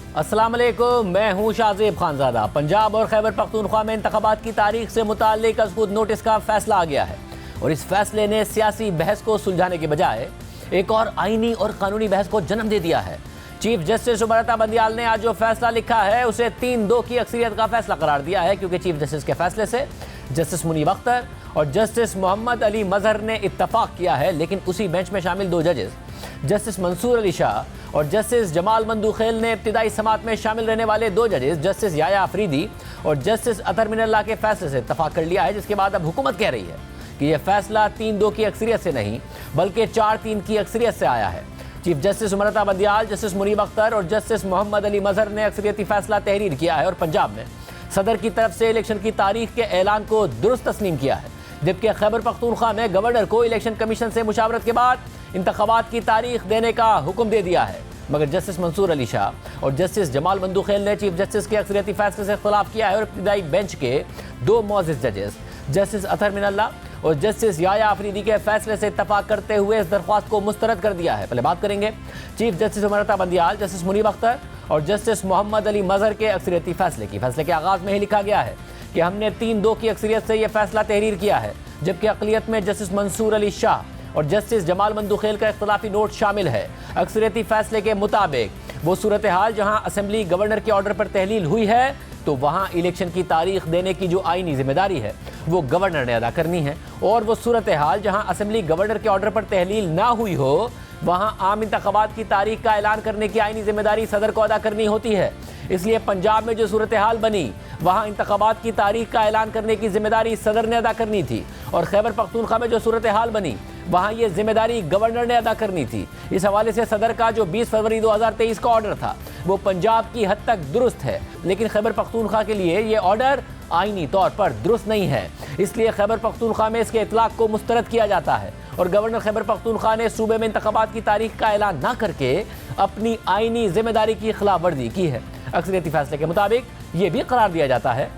अस्सलाम वालेकुम, मैं हूं शाहजेब खानजादा। पंजाब और खैबर पख्तूनख्वा में इंतखाबात की तारीख से मुताल्लिक अज़ खुद नोटिस का फैसला आ गया है और इस फैसले ने सियासी बहस को सुलझाने के बजाय एक और आईनी और कानूनी बहस को जन्म दे दिया है। चीफ जस्टिस उमरता बंदियाल ने आज जो फैसला लिखा है उसे 3-2 की अक्सरियत का फैसला करार दिया है, क्योंकि चीफ जस्टिस के फैसले से जस्टिस मुनीब अख्तर और जस्टिस मोहम्मद अली मजहर ने इत्तफाक किया है। लेकिन उसी बेंच में शामिल 2 जजेस जस्टिस मंसूर अली शाह और जस्टिस जमाल मंदूखेल ने इब्तिदाई समात में शामिल रहने वाले 2 जजेस जस्टिस याया अफरीदी और जस्टिस अतर मिनल्ला के फैसले से इत्तफाक कर लिया है, जिसके बाद अब हुकूमत कह रही है कि यह फैसला 3-2 की अक्सरियत से नहीं बल्कि 4-3 की अक्सरियत से आया है। Chief justice उमरता Bandial, justice Munib Akhtar और जस्टिस मोहम्मद अली मजहर ने अक्सरियती फैसला तहरीर किया है और पंजाब में सदर की तरफ से इलेक्शन की तारीख के ऐलान को दुरुस्त तस्लीम किया है, जबकि खैबर पख्तूनख्वा में गवर्नर को इलेक्शन कमीशन से मुशावरत के बाद इंतखाबात की तारीख देने का हुक्म दे दिया है। मगर जस्टिस मंसूर अली शाह और जस्टिस जमाल मंदूखेल ने चीफ जस्टिस के अक्सरियती फैसले से इख्तिलाफ किया है और इब्तिदाई बेंच के 2 मोअज़्ज़िज़ जजेस जस्टिस अतर मिनल्ला और जस्टिस याया अफरीदी के फैसले से इत्तफाक करते हुए इस दरख्वास्त को मुस्तरद कर दिया है। पहले बात करेंगे chief justice उमरता Bandial, justice Munib Akhtar और जस्टिस मोहम्मद अली मजहर के अक्सरियती फैसले की। फैसले के आगाज़ में ही लिखा गया है कि हमने 3-2 की अक्सरियत से यह फैसला तहरीर किया है, जबकि अक़लियत में जस्टिस मंसूर अली शाह और जस्टिस जमाल मंदूखेल का इख्तिलाफी नोट शामिल है। अक्सरियती फैसले के मुताबिक वो सूरत हाल जहाँ असेंबली गवर्नर के ऑर्डर पर तहलील हुई है तो वहाँ इलेक्शन की तारीख देने की जो आईनी जिम्मेदारी है वो गवर्नर ने अदा करनी है, और वो सूरत हाल जहाँ असेंबली गवर्नर के ऑर्डर पर तहलील ना हुई हो वहाँ आम इंतखाबात की तारीख का ऐलान करने की आईनी जिम्मेदारी सदर को अदा करनी होती है। इसलिए पंजाब में जो सूरत हाल बनी वहाँ इंतखाबात की तारीख का ऐलान करने की जिम्मेदारी सदर ने अदा करनी थी, और खैबर पख्तूनख्वा में जो सूरत हाल बनी वहाँ ये जिम्मेदारी गवर्नर ने अदा करनी थी। इस हवाले से सदर का जो 20 फरवरी 2023 का ऑर्डर था वो पंजाब की हद तक दुरुस्त है, लेकिन खैबर पख्तूनख्वा के लिए ये ऑर्डर आईनी तौर पर दुरुस्त नहीं है। इसलिए खैबर पख्तूनख्वा में इसके इतलाक को मुस्तरद किया जाता है और गवर्नर खैबर पख्तूनख्वा ने सूबे में इंतखाबात की तारीख का ऐलान ना करके अपनी आईनी जिम्मेदारी की खिलाफ वर्जी की है। अक्सरियती फैसले के मुताबिक ये भी करार दिया जाता है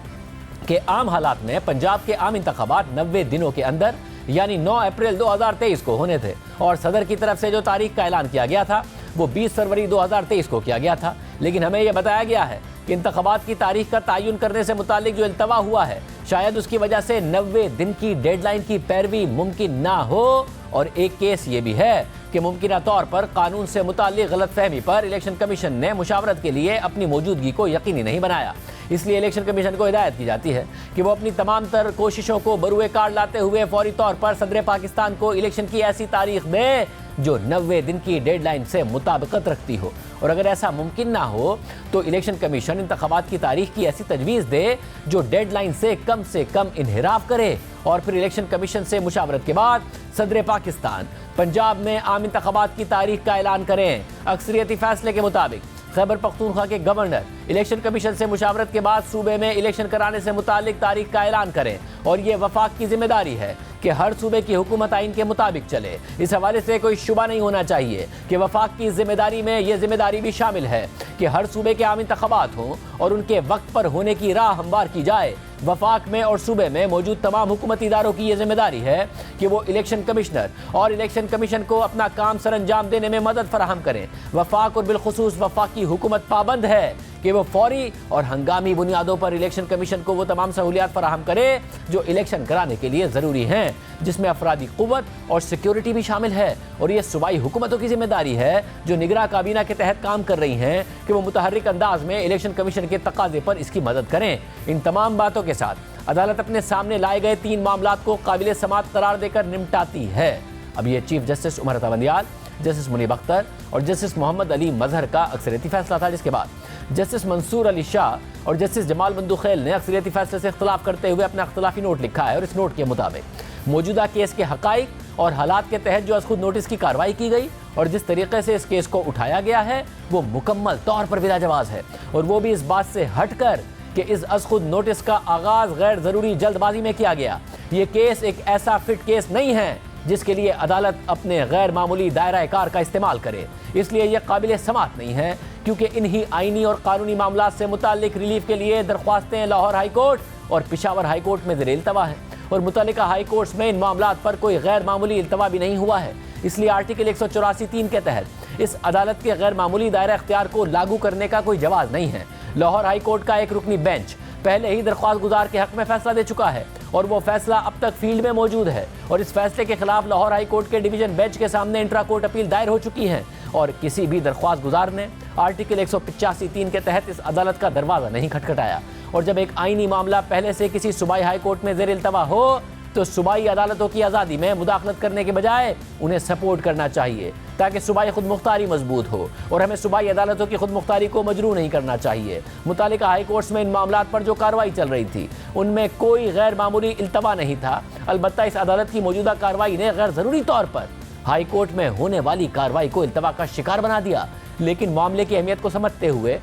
कि आम हालात में पंजाब के आम इंतखाबात 90 दिनों के अंदर यानी 9 अप्रैल 2023 को होने थे, और सदर की तरफ से जो तारीख का ऐलान किया गया था वो 20 फरवरी 2023 को किया गया था। लेकिन हमें यह बताया गया है कि इंतखाबात की तारीख का तयन करने से मुतालिक जो इल्तवा हुआ है शायद उसकी वजह से 90 दिन की डेडलाइन की पैरवी मुमकिन ना हो, और एक केस ये भी है कि मुमकिना तौर पर कानून से मुताल्लिक गलतफहमी पर इलेक्शन कमीशन ने मुशावरत के लिए अपनी मौजूदगी को यकीनी नहीं बनाया। इसलिए इलेक्शन कमीशन को हिदायत की जाती है कि वो अपनी तमाम तर कोशिशों को बरूए कार लाते हुए फौरी तौर पर सदर पाकिस्तान को इलेक्शन की ऐसी तारीख दे जो 90 दिन की डेडलाइन से मुताबिकत रखती हो, और अगर ऐसा मुमकिन ना हो तो इलेक्शन कमीशन इंतखाबात की तारीख की ऐसी तजवीज़ दे जो डेडलाइन से कम इन्हिराफ करे, और फिर इलेक्शन कमीशन से मुशावरत के बाद सदर पाकिस्तान पंजाब में आम इंतखाबात की तारीख का ऐलान करें। अक्सरियती फैसले के मुताबिक खैबर पख्तूनख्वा के गवर्नर इलेक्शन कमीशन से मुशावरत के बाद सूबे में इलेक्शन कराने से मुतालिक तारीख का ऐलान करें, और ये वफाक की जिम्मेदारी है कि हर सूबे की हुकूमत आइन के मुताबिक चले। इस हवाले से कोई शुबा नहीं होना चाहिए कि वफाक की जिम्मेदारी में ये जिम्मेदारी भी शामिल है कि हर सूबे के आम इंतखाबात हों और उनके वक्त पर होने की राह हमवार की जाए। वफाक में और सूबे में मौजूद तमाम हुकूमती इदारों की यह जिम्मेदारी है कि वो इलेक्शन कमिश्नर और इलेक्शन कमीशन को अपना काम सर अंजाम देने में मदद फराहम करें। वफाक और बिलखुसूस वफाकी हुकूमत पाबंद है कि वो फौरी और हंगामी बुनियादों पर इलेक्शन कमीशन को वो तमाम सहूलियात फराहम करे जो इलेक्शन कराने के लिए ज़रूरी हैं, जिसमें अफरादी क़ुव्वत और सिक्योरिटी भी शामिल है। और ये सूबाई हुकूमतों की जिम्मेदारी है जो निगरां काबीना के तहत काम कर रही हैं कि वो मुतहर्रिक अंदाज में इलेक्शन कमीशन के तकाजे पर इसकी मदद करें। इन तमाम बातों के साथ अदालत अपने सामने लाए गए 3 मामलात को काबिल समात करार देकर निपटाती है। अब ये chief justice उमरता Bandial, justice Munib Akhtar और जस्टिस मोहम्मद अली मजहर का अक्सरियती फैसला था, जिसके बाद जस्टिस मंसूर अली शाह और जस्टिस जमाल मंदूखेल ने अक्सरियती फैसले से इख्तिलाफ करते हुए अपना इख्तिलाफी नोट लिखा है, और इस नोट के मुताबिक मौजूदा केस के हकाइक और हालात के तहत जो खुद नोटिस की कार्रवाई की गई और जिस तरीके से इस केस को उठाया गया है वो मुकम्मल तौर पर बिलाजवाज है, और वो भी इस बात से हटकर कि इस खुद नोटिस का आगाज़ गैर ज़रूरी जल्दबाजी में किया गया। ये केस एक ऐसा फिट केस नहीं है जिसके लिए अदालत अपने गैर मामूली दायरा कार का इस्तेमाल करे, इसलिए यह काबिल समात नहीं है, क्योंकि इन्हीं आइनी और कानूनी मामलात से मुताल्लिक रिलीफ के लिए दरख्वास्तें लाहौर हाई कोर्ट और पिशावर हाई कोर्ट में ज़ेर इल्तवा है, और मुतल्लिका हाई कोर्ट्स में इन मामलात पर कोई गैर मामूली इल्तवा भी नहीं हुआ है। इसलिए आर्टिकल 184(3) के तहत इस अदालत के गैर मामूली दायरा इख्तियार को लागू करने का कोई जवाब नहीं है। लाहौर हाई कोर्ट का एक रुकनी बेंच पहले ही दरख्वास्त गुजार के हक में फैसला दे चुका है और वो फैसला अब तक फील्ड में मौजूद है और इस फैसले के खिलाफ लाहौर हाई कोर्ट के डिवीजन बेंच के सामने इंट्रा कोर्ट अपील दायर हो चुकी है और किसी भी दरख्वास्त गुजार ने आर्टिकल 185(3) के तहत इस अदालत का दरवाजा नहीं खटखटाया। और जब एक आईनी मामला पहले से किसी सूबाई हाई कोर्ट में ज़ेर इल्तवा हो तो सूबाई अदालतों की आज़ादी में मुदाखलत करने के बजाय उन्हें सपोर्ट करना चाहिए ताकि सूबाई खुद मुख्तारी मजबूत हो और हमें सूबाई अदालतों की खुद मुख्तारी को मजरू नहीं करना चाहिए। मुतालिका हाई कोर्ट्स में इन मामलात पर जो कार्रवाई चल रही थी उनमें कोई गैर मामूली इल्तवा नहीं था। अलबत्ता इस अदालत की मौजूदा कार्रवाई ने गैर ज़रूरी तौर पर हाई कोर्ट में होने वाली कार्रवाई को इल्तवा का शिकार बना दिया। लेकिन मामले की अहमियत को समझते हुए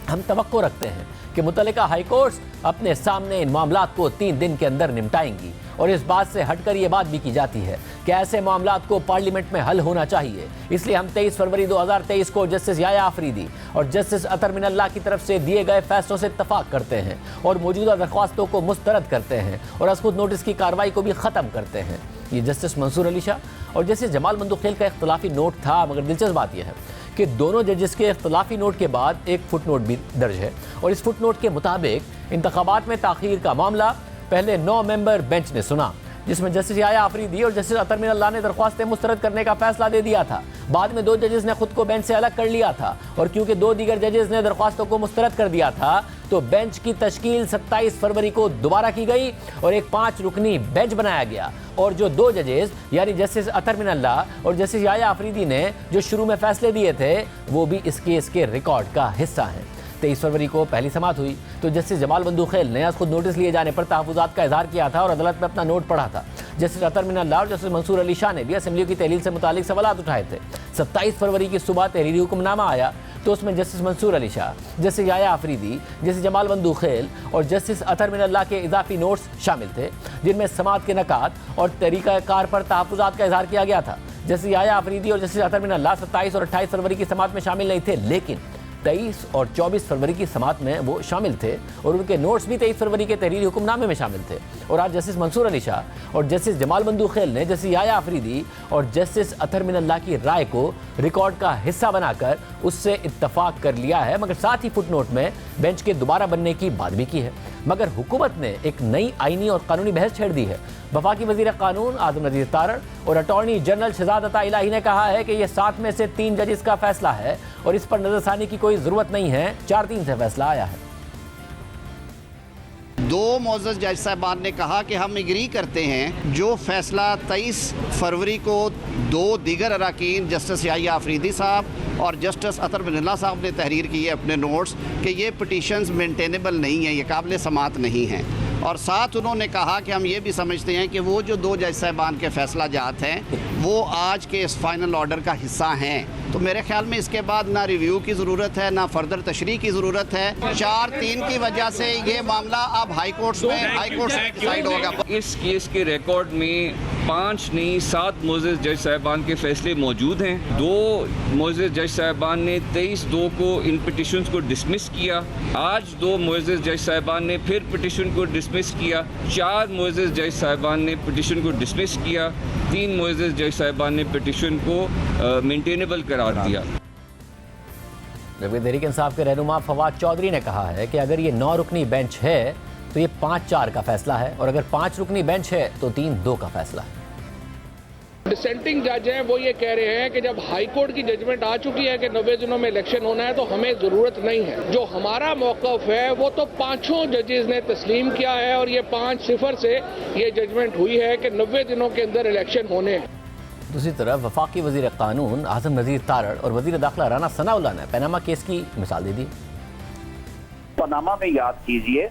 हम तवक्को रखते हैं कि मुतल्लिका हाई कोर्ट्स अपने सामने इन मामलात को 3 दिन के अंदर निपटाएंगी और इस बात से हटकर ये बात भी की जाती है कि ऐसे मामलात को पार्लियामेंट में हल होना चाहिए। इसलिए हम 23 फरवरी 2023 को जस्टिस याया आफरीदी और जस्टिस अतर मिनल्लाह की तरफ से दिए गए फैसलों से इत्तफाक करते हैं और मौजूदा दरख्वास्तों को मुस्तरद करते हैं और अज़ खुद नोटिस की कार्रवाई को भी ख़त्म करते हैं। ये जस्टिस मंसूर अली शाह और जस्टिस जमाल मंदूखेल का इख्तलाफी नोट था, मगर दिलचस्प बात यह है कि दोनों जजेस के इख्तलाफी नोट के बाद एक फुट नोट भी दर्ज है और इस फुट नोट के मुताबिक इंतखाबात में ताख़ीर का मामला पहले 9 मेंबर बेंच ने सुना, जिसमें जस्टिस याया आफरीदी और जस्टिस अतर मिनल्लाह ने दरख्वास्तें मुस्तरद करने का फैसला दे दिया था। बाद में 2 जजेस ने खुद को बेंच से अलग कर लिया था और क्योंकि 2 दीगर जजेस ने दरख्वास्तों को मुस्तरद कर दिया था तो बेंच की तश्कील 27 फरवरी को दोबारा की गई और एक 5 रुकनी बेंच बनाया गया और जो 2 जजेस यानी जस्टिस अतर मिनल्लाह और जस्टिस याया आफरीदी ने जो शुरू में फैसले दिए थे वो भी इस केस के रिकॉर्ड का हिस्सा हैं। 23 फरवरी को पहली समाअत हुई तो जस्टिस जमाल मंदूखेल ने खुद नोटिस लिए जाने पर तहफ़्फ़ुज़ात का इजहार किया था और अदालत में अपना नोट पढ़ा था। जस्टिस अतर मिनल्लाह और जस्टिस मंसूर अली शाह ने भी असेंबली की तहलील से मुतालिक सवालात उठाए थे। 27 फरवरी की सुबह तहरीरी हुक्मनामा आया तो उसमें justice Mansoor Ali Shah, justice Yahya Afridi, justice Jamal Mandokhail और जस्टिस अतर मिनल्लाह के इजाफी नोट्स शामिल थे जिनमें समाअत के नकात और तरीक़ाकार पर तहफ़्फ़ुज़ात का इजहार किया गया था। जस्टिस याया आफरीदी और जस्टिस अतर मिनल्लाह 27 और 28 फरवरी की समाअत में शामिल नहीं थे, लेकिन 23 और 24 फरवरी की समाअत में वो शामिल थे और उनके नोट्स भी 23 फरवरी के तहरीरी हुक्मनामे में शामिल थे। और आज जस्टिस मंसूर अली शाह और जस्टिस जमाल मंदूखेल ने जस्टिस याया आफरीदी और जस्टिस अतर मिनल्लाह की राय को रिकॉर्ड का हिस्सा बनाकर उससे इत्तफाक कर लिया है, मगर साथ ही फुटनोट में बेंच के दोबारा बनने की बात भी की है। मगर हुकूमत ने एक नई आईनी और कानूनी बहस छेड़ दी है। वफाकी वज़ीर कानून आज़म नज़ीर तारड़ और अटॉर्नी जनरल शहजाद अता इलाही ने कहा है कि यह 7 में से 3 जजेस का फैसला है और इस पर नजरसानी की कोई ज़रूरत नहीं है। 4-3 से फैसला आया है। 2 मोअज़्ज़ज़ जज साहबान ने कहा कि हम एग्री करते हैं जो फैसला 23 फरवरी को 2 दीगर अरकान जस्टिस याया आफरीदी साहब और जस्टिस अतर मिनल्लाह साहब ने तहरीर की है अपने नोट्स कि ये पिटीशंस मेंटेनेबल नहीं है, ये काबिल समाअत नहीं हैं। और साथ उन्होंने कहा कि हम ये भी समझते हैं कि वो जो 2 जज साहबान के फैसला जात हैं वो आज के इस फाइनल ऑर्डर का हिस्सा हैं। तो मेरे ख्याल में इसके बाद ना रिव्यू की ज़रूरत है ना फर्दर तशरीह की ज़रूरत है। 4-3 की वजह से ये मामला अब हाई कोर्ट से डिसाइड होगा। इस केस के रिकॉर्ड में 5 नहीं 7 मोअज़्ज़ज़ जज साहबान के फैसले मौजूद हैं। 2 मोअज़्ज़ज़ जज साहबान ने 23/2 को इन पिटिशंस को डिसमिस किया। आज 2 मोअज़्ज़ज़ जज साहबान ने फिर पिटिशन को डिसमिस किया। 4 मोअज़्ज़ज़ जज साहबान ने पिटिशन को डिसमिस किया। 3 मोअज़्ज़ज़ जज साहबान ने पिटिशन को मेंटेनेबल करार दिया। जबकि तहरीक इंसाफ के रहनुमा फवाद चौधरी ने कहा है कि अगर ये 9 रुकनी बेंच है तो ये 5-4 का फैसला है और अगर 5 रुकनी बेंच है तो 3-2 का फैसला है। डिसेंटिंग जज हैं वो ये कह रहे हैं कि जब हाई कोर्ट की जजमेंट आ चुकी है कि 90 दिनों में इलेक्शन होना है तो हमें ज़रूरत नहीं है। जो हमारा मौक़िफ़ है वो तो 5 जजेस ने तस्लीम किया है और ये 5-0 से ये जजमेंट हुई है कि 90 दिनों के अंदर इलेक्शन होने हैं। दूसरी तरफ वफाकी वज़ीर कानून आज़म नज़ीर तारड़ और वज़ीर दाखिला राना सनाउल्लाह ने पनामा केस की मिसाल दे दी। पनामा में याद कीजिए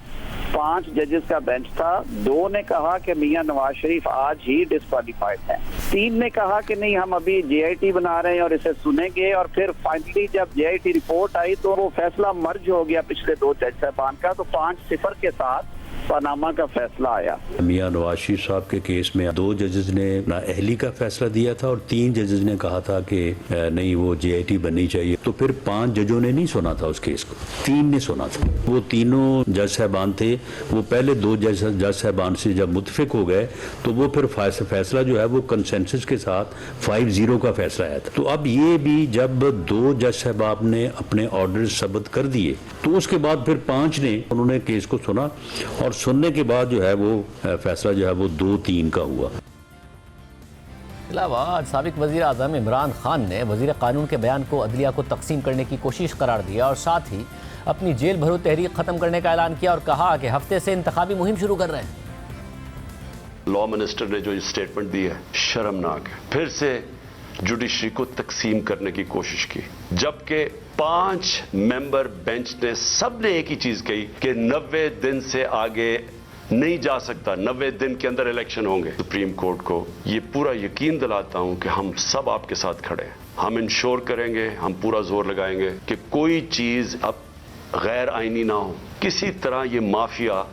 5 जजेस का बेंच था। 2 ने कहा कि मियां नवाज शरीफ आज ही डिस्क्वालीफाइड हैं। 3 ने कहा कि नहीं हम अभी JIT बना रहे हैं और इसे सुनेंगे। और फिर फाइनली जब JIT रिपोर्ट आई तो वो फैसला मर्ज हो गया पिछले 2 जज साहबान का। तो 5-0 के साथ पनामा का फैसला आया। मियां नवाज शरीफ साहब के केस में 2 जजेस ने नाअहली का फैसला दिया था और 3 जजेस ने कहा था कि नहीं वो JIT बननी चाहिए। तो फिर 5 जजों ने नहीं सुना था उस केस को, 3 ने सुना था। वो तीनों जज साहबान थे, वो पहले 2 जज साहबान से जब मुतफिक हो गए तो वो फिर फैसला जो है वो कंसेंसस के साथ 5-0 का फैसला आया था। तो अब ये भी जब 2 जज साहबान ने अपने ऑर्डर सबत कर दिए तो उसके बाद फिर 5 ने उन्होंने केस को सुना और सुनने के बाद जो है वो फैसला जो है वो 2-3 का हुआ। अलावा साबिक वज़ीर आज़म इमरान खान ने वज़ीर कानून के बयान को अदलिया को तकसीम करने की कोशिश करार दिया और साथ ही अपनी जेल भरो तहरीक ख़त्म करने का ऐलान किया और कहा कि हफ्ते से इंतखाबी मुहिम शुरू कर रहे हैं। लॉ मिनिस्टर ने जो स्टेटमेंट दी है शर्मनाक है। फिर से जुडिशरी को तकसीम करने की कोशिश की, जबकि 5 मेंबर बेंच ने सबने एक ही चीज कही कि 90 दिन से आगे नहीं जा सकता, 90 दिन के अंदर इलेक्शन होंगे। सुप्रीम कोर्ट को ये पूरा यकीन दिलाता हूं कि हम सब आपके साथ खड़े हैं। हम इंश्योर करेंगे, हम पूरा जोर लगाएंगे कि कोई चीज अब गैर आईनी ना हो। किसी तरह ये माफिया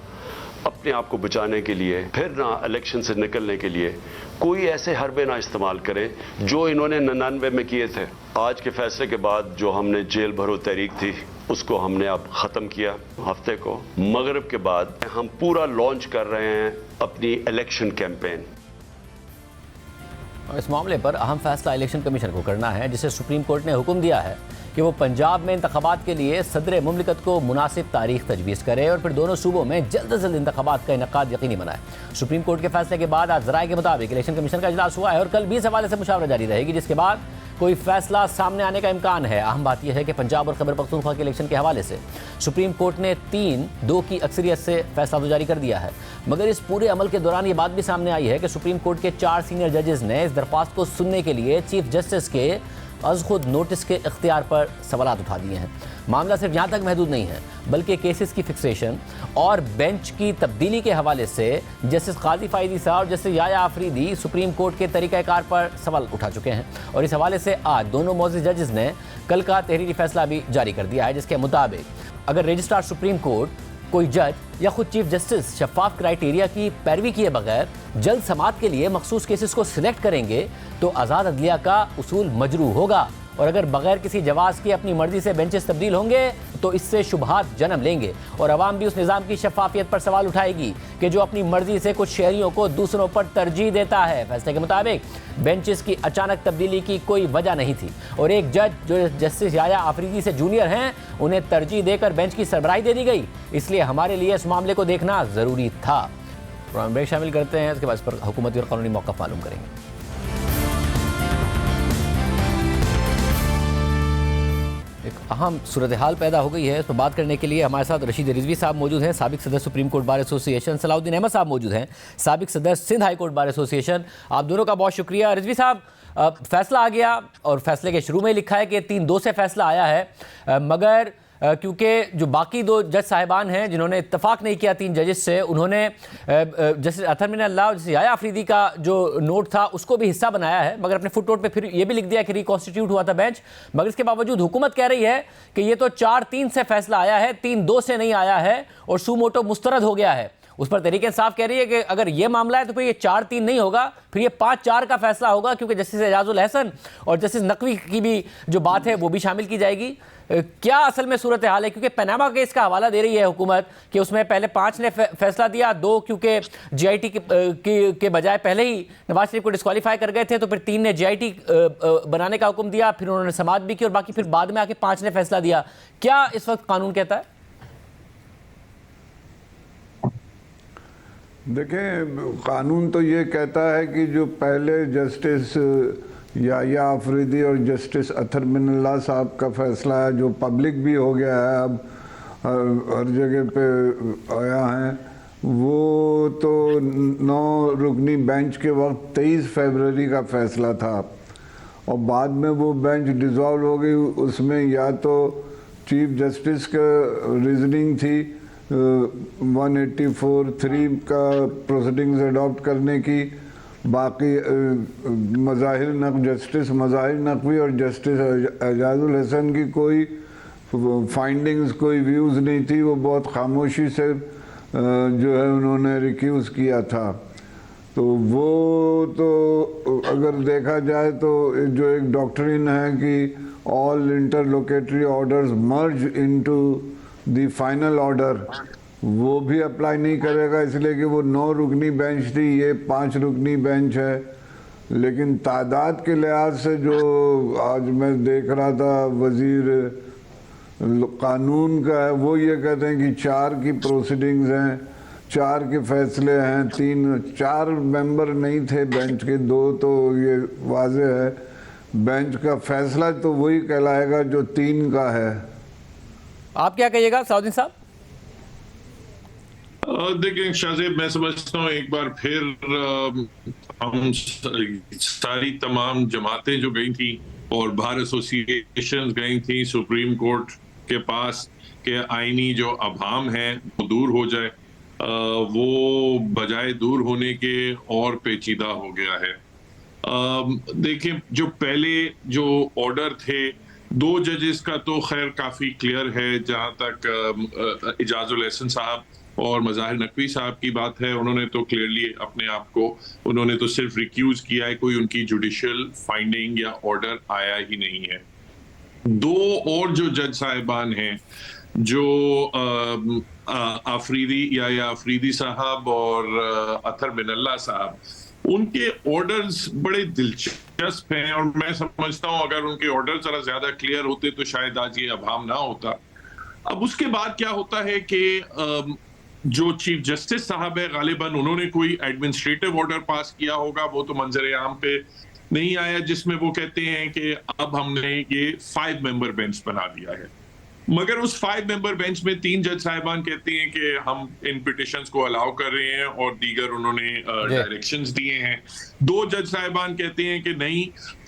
अपने आप को बचाने के लिए, फिर ना इलेक्शन से निकलने के लिए कोई ऐसे हरबे ना इस्तेमाल करें जो इन्होंने 99 में किए थे। आज के फैसले के बाद जो हमने जेल भरो तहरीक थी उसको हमने अब ख़त्म किया। हफ्ते को मगरिब के बाद हम पूरा लॉन्च कर रहे हैं अपनी इलेक्शन कैंपेन। इस मामले पर अहम फैसला इलेक्शन कमीशन को करना है, जिसे सुप्रीम कोर्ट ने हुक्म दिया है कि वो पंजाब में इंतखाबात के लिए सदर मुमलिकत को मुनासिब तारीख तजवीज़ करे और फिर दोनों सूबों में जल्द से जल्द इंतखाबात का इनकाद यकीनी बनाए। सुप्रीम कोर्ट के फैसले के बाद आज ज़राए के मुताबिक इलेक्शन कमीशन का इजलास हुआ है और कल 20 हवाले से मुशावरा जारी रहेगी, जिसके बाद कोई फैसला सामने आने का इम्कान है। अहम बात यह है कि पंजाब और खैबर पख्तूनख्वा के इलेक्शन के हवाले से सुप्रीम कोर्ट ने 3-2 की अक्सरियत से फैसला तो जारी कर दिया है, मगर इस पूरे अमल के दौरान ये बात भी सामने आई है कि सुप्रीम कोर्ट के 4 सीनियर जजेस ने इस दरख्वास्त को सुनने के लिए चीफ जस्टिस के अज़ खुद नोटिस के इख्तियार पर सवालात उठा दिए हैं। मामला सिर्फ यहाँ तक महदूद नहीं है, बल्कि केसेस की फिक्सेशन और बेंच की तब्दीली के हवाले से जस्टिस काजी फायदी साहब और justice Yahya Afridi supreme court के तरीक़ाकार पर सवाल उठा चुके हैं और इस हवाले से आज दोनों मोअज़्ज़िज़ जजेस ने कल का तहरीरी फैसला भी जारी कर दिया है, जिसके मुताबिक अगर रजिस्ट्रार सुप्रीम कोर्ट कोई जज या खुद चीफ जस्टिस शफाफ क्राइटेरिया की पैरवी किए बगैर जल्द समाअत के लिए मखसूस केसेस को सिलेक्ट करेंगे तो आज़ाद अदलिया का उसूल मजरू होगा और अगर बगैर किसी जवाज़ की अपनी मर्जी से बेंचेस तब्दील होंगे तो इससे शुबहात जन्म लेंगे और अवाम भी उस निज़ाम की शफाफियत पर सवाल उठाएगी कि जो अपनी मर्जी से कुछ शहरियों को दूसरों पर तरजीह देता है। फैसले के मुताबिक बेंचेस की अचानक तब्दीली की कोई वजह नहीं थी और एक जज जो जस्टिस याया आफरीदी से जूनियर हैं उन्हें तरजीह देकर बेंच की सरबराही दे दी गई, इसलिए हमारे लिए इस मामले को देखना ज़रूरी था। ब्रेक शामिल करते हैं, इसके बाद इस पर हुकूमती और कानूनी मौक़िफ़ मालूम करेंगे। एक अहम सूरत हाल पैदा हो गई है, इस पर बात करने के लिए हमारे साथ रशीद रिजवी साहब मौजूद हैं, साबिक सदर supreme court bar association, Salahuddin Ahmed साहब मौजूद हैं, साबिक सदर Sindh high court bar association. आप दोनों का बहुत शुक्रिया। रिजवी साहब, फैसला आ गया और फैसले के शुरू में लिखा है कि 3-2 से फैसला आया है, मगर क्योंकि जो बाकी 2 जज साहिबान हैं जिन्होंने इत्तफाक नहीं किया 3 जजेस से, उन्होंने जैसे अतर मिनल्लाह और जैसे याया आफरीदी का जो नोट था उसको भी हिस्सा बनाया है, मगर अपने फुट नोट पे फिर ये भी लिख दिया कि रिकॉन्स्टिट्यूट हुआ था बेंच। मगर इसके बावजूद हुकूमत कह रही है कि ये तो 4-3 से फैसला आया है, 3-2 से नहीं आया है और सुमोटो मुस्तरद हो गया है। उस पर तहरीक इंसाफ कह रही है कि अगर ये मामला है तो फिर ये 4-3 नहीं होगा, फिर ये 5-4 का फैसला होगा, क्योंकि जस्टिस एजाजुल हसन और जस्टिस नकवी की भी जो बात है वो भी शामिल की जाएगी। क्या असल में सूरत हाल है, क्योंकि पनामा केस का हवाला दे रही है हुकूमत कि उसमें पहले 5 ने फैसला दिया, 2 क्योंकि JIT के बजाय पहले ही नवाज शरीफ को डिस्क्वालीफाई कर गए थे, तो फिर 3 ने JIT बनाने का हुक्म दिया, फिर उन्होंने समाअत भी की और बाकी फिर बाद में आके 5 ने फैसला दिया। क्या इस वक्त कानून कहता है? देखें, कानून तो ये कहता है कि जो पहले जस्टिस याया आफरीदी और जस्टिस अतर मिनल्लाह साहब का फैसला है, जो पब्लिक भी हो गया है, अब हर जगह पे आया है, वो तो 9 रुकनी बेंच के वक्त 23 फरवरी का फैसला था और बाद में वो बेंच डिज़ोल्व हो गई। उसमें या तो चीफ जस्टिस का रीजनिंग थी 184(3) का प्रोसीडिंग्स अडॉप्ट करने की, बाकी जस्टिस मज़ाहिर नकवी और जस्टिस एजाजुल हसन की कोई फाइंडिंग्स, कोई व्यूज़ नहीं थी। वो बहुत खामोशी से जो है उन्होंने रिक्यूज़ किया था। तो वो तो अगर देखा जाए तो जो एक डॉक्ट्रिन है कि all interlocutory orders merge into the final order, वो भी अप्लाई नहीं करेगा, इसलिए कि वो 9 रुकनी बेंच थी, ये 5 रुकनी बेंच है। लेकिन तादाद के लिहाज से जो आज मैं देख रहा था वजीर कानून का है, वो ये कहते हैं कि 4 की प्रोसीडिंग्स हैं, 4 के फैसले हैं, 4 मेंबर नहीं थे बेंच के, 2 तो ये वाजे है। बेंच का फैसला तो वही कहलाएगा जो 3 का है। आप क्या कहिएगा साउद्दीन साहब? देखिए शाहजेब, मैं समझता हूँ एक बार फिर हम सारी तमाम जमातें जो गई थी और बार एसोसिएशन गई थी सुप्रीम कोर्ट के पास के आईनी जो अभाम है वो दूर हो जाए, वो बजाय दूर होने के और पेचीदा हो गया है। देखिए, जो पहले जो ऑर्डर थे 2 जजेस का तो खैर काफी क्लियर है, जहां तक इजाजुल एहसन साहब और मज़ाहिर नकवी साहब की बात है, उन्होंने तो क्लियरली अपने आप को उन्होंने तो सिर्फ रिक्यूज किया है, कोई उनकी जुडिशियल फाइंडिंग या ऑर्डर आया ही नहीं है। 2 और जो जज साहिबान हैं, जो आफरीदी या आफरीदी साहब और अतर बिनल्ला साहब, उनके ऑर्डर्स बड़े दिलचस्प हैं और मैं समझता हूं अगर उनके ऑर्डर जरा ज्यादा क्लियर होते तो शायद आज ये अभाम ना होता। अब उसके बाद क्या होता है कि जो चीफ जस्टिस साहब है, गालिबन उन्होंने कोई एडमिनिस्ट्रेटिव ऑर्डर पास किया होगा, वो तो मंजर आम पे नहीं आया, जिसमें वो कहते हैं कि अब हमने ये 5 मेंबर बेंच बना दिया है। मगर उस 5 मेंबर बेंच में 3 जज साहिबान कहते हैं कि हम इन पिटिशंस को अलाउ कर रहे हैं और दीगर उन्होंने डायरेक्शंस दिए हैं। 2 जज साहिबान कहते हैं कि नहीं,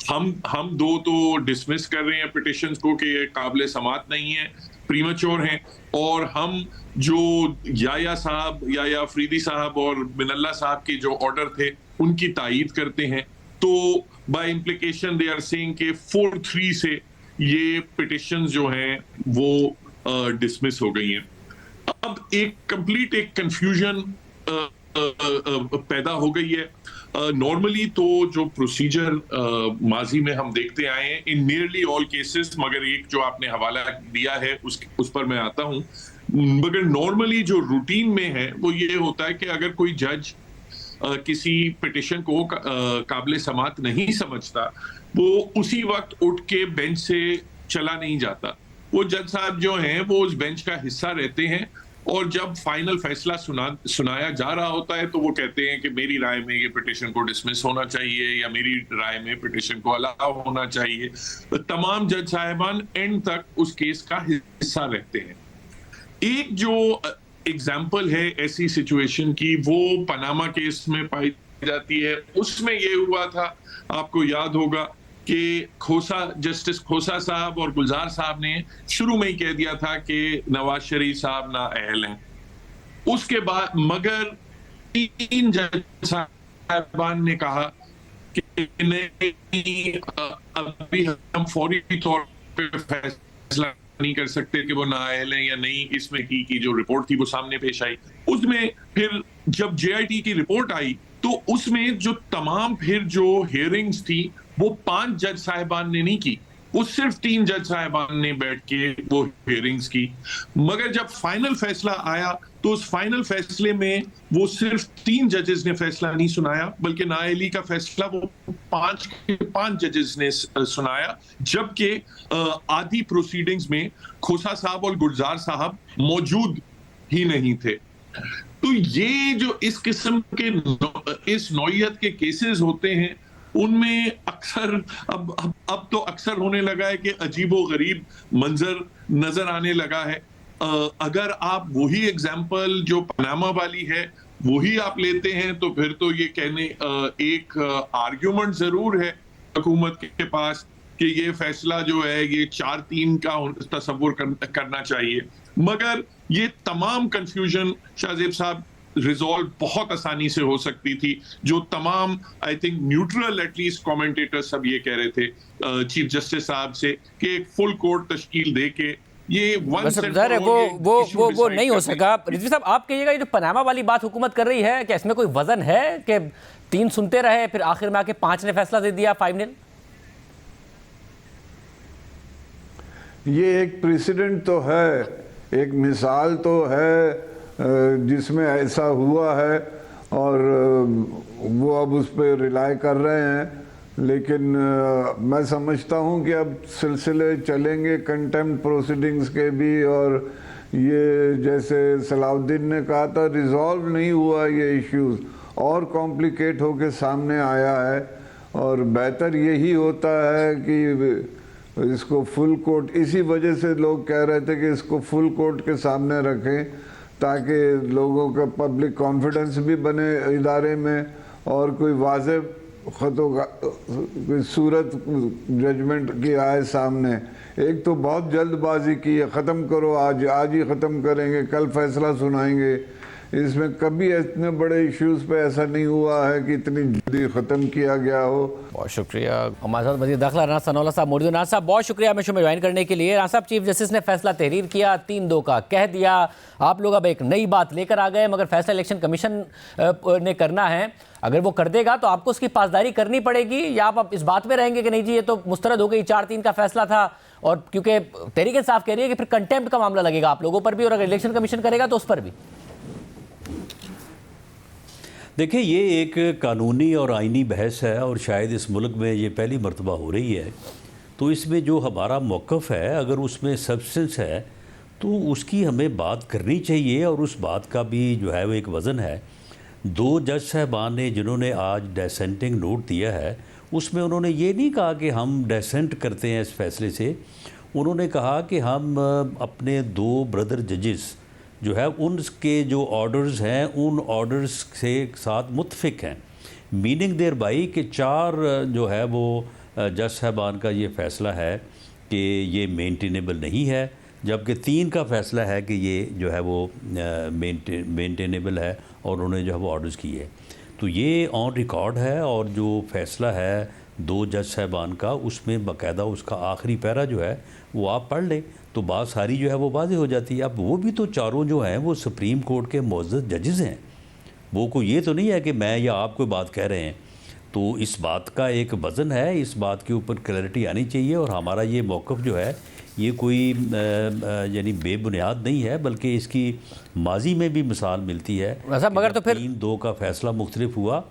हम 2 तो डिसमिस कर रहे हैं पिटिशंस को कि ये काबिल समात नहीं है, प्रीमेच्योर हैं, और हम जो याया साहब, याया अफरीदी साहब और बिनल्ला साहब के जो ऑर्डर थे उनकी तायीद करते हैं। तो by implication they are saying कि 4-3 से ये पिटिशंस जो हैं वो डिसमिस हो गई हैं। अब एक कंफ्यूजन पैदा हो गई है। नॉर्मली तो जो प्रोसीजर माजी में हम देखते आए हैं इन नियरली ऑल केसेस, मगर एक जो आपने हवाला दिया है उस पर मैं आता हूं, मगर नॉर्मली जो रूटीन में है वो ये होता है कि अगर कोई जज किसी पिटिशन को काबिल समात नहीं समझता, वो उसी वक्त उठ के बेंच से चला नहीं जाता। वो जज साहब जो हैं वो उस बेंच का हिस्सा रहते हैं और जब फाइनल फैसला सुनाया जा रहा होता है तो वो कहते हैं कि मेरी राय में ये पिटिशन को डिसमिस होना चाहिए या मेरी राय में पिटिशन को अलाउ होना चाहिए। तो तमाम जज साहिबान एंड तक उस केस का हिस्सा रहते हैं। एक जो एग्जाम्पल है ऐसी सिचुएशन की, वो पनामा केस में पाई जाती है। उसमें ये हुआ था, आपको याद होगा कि जस्टिस खोसा साहब और गुलजार साहब ने शुरू में ही कह दिया था कि नवाज शरीफ साहब ना अहल हैं। उसके बाद मगर 3 जज साहबान ने कहा कि नहीं, अभी हम फौरी तौर पे फैसला नहीं कर सकते कि वो नाअहल हैं या नहीं। इसमें की जो रिपोर्ट थी वो सामने पेश आई। उसमें फिर जब JIT की रिपोर्ट आई तो उसमें जो तमाम फिर जो हियरिंग्स थी वो 5 जज साहिबान ने नहीं की, वो सिर्फ 3 जज साहिबान ने बैठ के वो हियरिंग्स की। मगर जब फाइनल फैसला आया तो उस फाइनल फैसले में वो सिर्फ 3 जजेस ने फैसला नहीं सुनाया, बल्कि नाअहली का फैसला वो 5 जजेस ने सुनाया, जबकि आधी प्रोसीडिंग्स में खोसा साहब और गुलजार साहब मौजूद ही नहीं थे। तो ये जो इस किस्म के इस नौइयत के केसेस होते हैं उनमें अक्सर अब तो अक्सर होने लगा है कि अजीबो गरीब मंजर नजर आने लगा है। अगर आप वही एग्जाम्पल जो पनामा वाली है वही आप लेते हैं तो फिर तो ये कहने एक आर्ग्यूमेंट जरूर है हुकूमत के पास कि ये फैसला जो है ये 4-3 का तसव्वुर करना चाहिए। मगर ये तमाम कंफ्यूजन शाहजेब साहब रिजॉल्व बहुत आसानी से हो सकती थी। जो तमाम I think neutral at least commentator सब ये कह रहे थे चीफ जस्टिस साहब से कि एक फुल कोर्ट तश्कील दे के ये वन वैसे ज़ाहिर है वो नहीं हो सका। रिजवी साहब, आप कहिएगा, ये जो पनामा वाली बात हुकूमत कर रही है, क्या इसमें कोई वजन है कि 3 सुनते रहे, फिर आखिर में आके 5 ने फैसला दे दिया 5-0? ये एक प्रेसिडेंट तो है, एक मिसाल तो है जिसमें ऐसा हुआ है और वो अब उस पर रिलाई कर रहे हैं। लेकिन मैं समझता हूँ कि अब सिलसिले चलेंगे कंटेम्प्ट प्रोसीडिंग्स के भी, और ये जैसे सलाउद्दीन ने कहा था, रिजॉल्व नहीं हुआ ये इश्यूज और कॉम्प्लिकेट होके सामने आया है। और बेहतर यही होता है कि इसको फुल कोर्ट, इसी वजह से लोग कह रहे थे कि इसको फुल कोर्ट के सामने रखें ताकि लोगों का पब्लिक कॉन्फिडेंस भी बने इदारे में और कोई वाज़ेह ख़तों का कोई सूरत जजमेंट की आए सामने। एक तो बहुत जल्दबाजी की है, ख़त्म करो, आज ही ख़त्म करेंगे, कल फैसला सुनाएंगे। इसमें कभी इतने बड़े इश्यूज पे ऐसा नहीं हुआ है कि इतनी जल्दी ख़त्म किया गया हो। बहुत शुक्रिया। हमारे साथ वज़ीर दाखिला राना सनाउल्लाह साहब मौजूद। राना साहब, बहुत शुक्रिया हमें शो में ज्वाइन करने के लिए। राना साहब, चीफ जस्टिस ने फैसला तहरीर किया, 3-2 का कह दिया, आप लोग अब एक नई बात लेकर आ गए, मगर फैसला इलेक्शन कमीशन ने करना है। अगर वो कर देगा तो आपको उसकी पासदारी करनी पड़ेगी, या आप इस बात में रहेंगे कि नहीं जी ये तो मुस्तरद हो गई, 4-3 का फैसला था, और क्योंकि तहरीक इंसाफ कह रही है कि फिर कंटेम्प्ट का मामला लगेगा आप लोगों पर भी, और अगर इलेक्शन कमीशन करेगा तो उस पर भी? देखिए, ये एक कानूनी और आइनी बहस है और शायद इस मुल्क में ये पहली मर्तबा हो रही है। तो इसमें जो हमारा मौक़िफ़ है, अगर उसमें सब्सटेंस है तो उसकी हमें बात करनी चाहिए, और उस बात का भी जो है वो एक वज़न है। 2 जज साहबान ने जिन्होंने आज डिसेंटिंग नोट दिया है, उसमें उन्होंने ये नहीं कहा कि हम डिसेंट करते हैं इस फैसले से। उन्होंने कहा कि हम अपने 2 ब्रदर जजेस जो है उनके जो ऑर्डर्स हैं उन ऑर्डर्स से साथ मुत्फिक हैं। मीनिंग देयर बाई कि 4 जो है वो जज साहबान का ये फ़ैसला है कि ये मेंटेनेबल नहीं है, जबकि 3 का फ़ैसला है कि ये जो है वो मेंटेनेबल है, और उन्होंने जो है वो ऑर्डर्स किए। तो ये ऑन रिकॉर्ड है, और जो फ़ैसला है 2 जज साहबान का, उसमें बाकायदा उसका आखिरी पैरा जो है वो आप पढ़ लें तो बात सारी जो है वो वाज़ेह हो जाती है। अब वो भी तो चारों जो हैं वो सुप्रीम कोर्ट के मुअज़्ज़ज़ जजेस हैं, वो कोई ये तो नहीं है कि मैं या आप कोई बात कह रहे हैं। तो इस बात का एक वज़न है, इस बात के ऊपर क्लैरिटी आनी चाहिए, और हमारा ये मौक़िफ़ जो है ये कोई यानी बेबुनियाद नहीं है, बल्कि इसकी माजी में भी मिसाल मिलती है। मगर तो फिर 3-2 का फ़ैसला मुख्तलिफ हुआ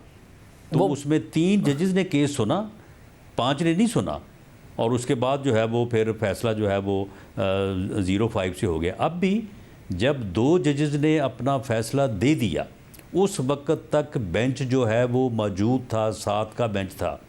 तो उसमें 3 जजेस ने केस सुना, 5 ने नहीं सुना, और उसके बाद जो है वो फिर फैसला जो है वो 0-5 से हो गया। अब भी जब 2 जजेस ने अपना फ़ैसला दे दिया, उस वक्त तक बेंच जो है वो मौजूद था, 7 का बेंच था,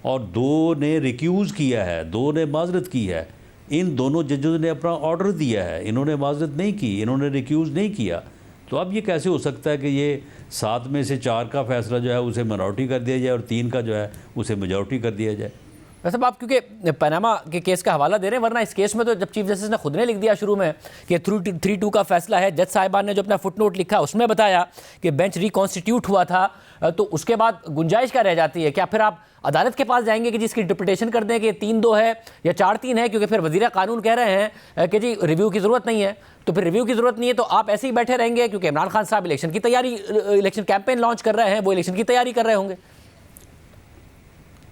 और 2 ने रिक्यूज़ किया है, 2 ने माजरत की है। इन दोनों जजों ने अपना ऑर्डर दिया है, इन्होंने माजरत नहीं की, इन्होंने रिक्यूज़ नहीं किया। तो अब ये कैसे हो सकता है कि ये 7 में से 4 का फ़ैसला जो है उसे माइनॉरिटी कर दिया जाए और 3 का जो है उसे मेजॉरिटी कर दिया जाए? वैसे आप क्योंकि पनामा के केस का हवाला दे रहे हैं, वरना इस केस में तो जब चीफ जस्टिस ने खुद ने लिख दिया शुरू में कि 3-2 का फैसला है, जज साहिबान ने जो अपना फुटनोट लिखा उसमें बताया कि बेंच रिकॉन्स्टिट्यूट हुआ था, तो उसके बाद गुंजाइश क्या रह जाती है? क्या फिर आप अदालत के पास जाएंगे कि जिसकी इंटरप्रिटेशन कर दें कि 3-2 है या 4-3 है? क्योंकि फिर वज़ीर कानून कह रहे हैं कि जी रिव्यू की ज़रूरत नहीं है, तो फिर रिव्यू की ज़रूरत नहीं है तो आप ऐसे ही बैठे रहेंगे, क्योंकि इमरान खान साहब इलेक्शन की तैयारी, इलेक्शन कैंपेन लॉन्च कर रहे हैं, वो इलेक्शन की तैयारी कर रहे होंगे।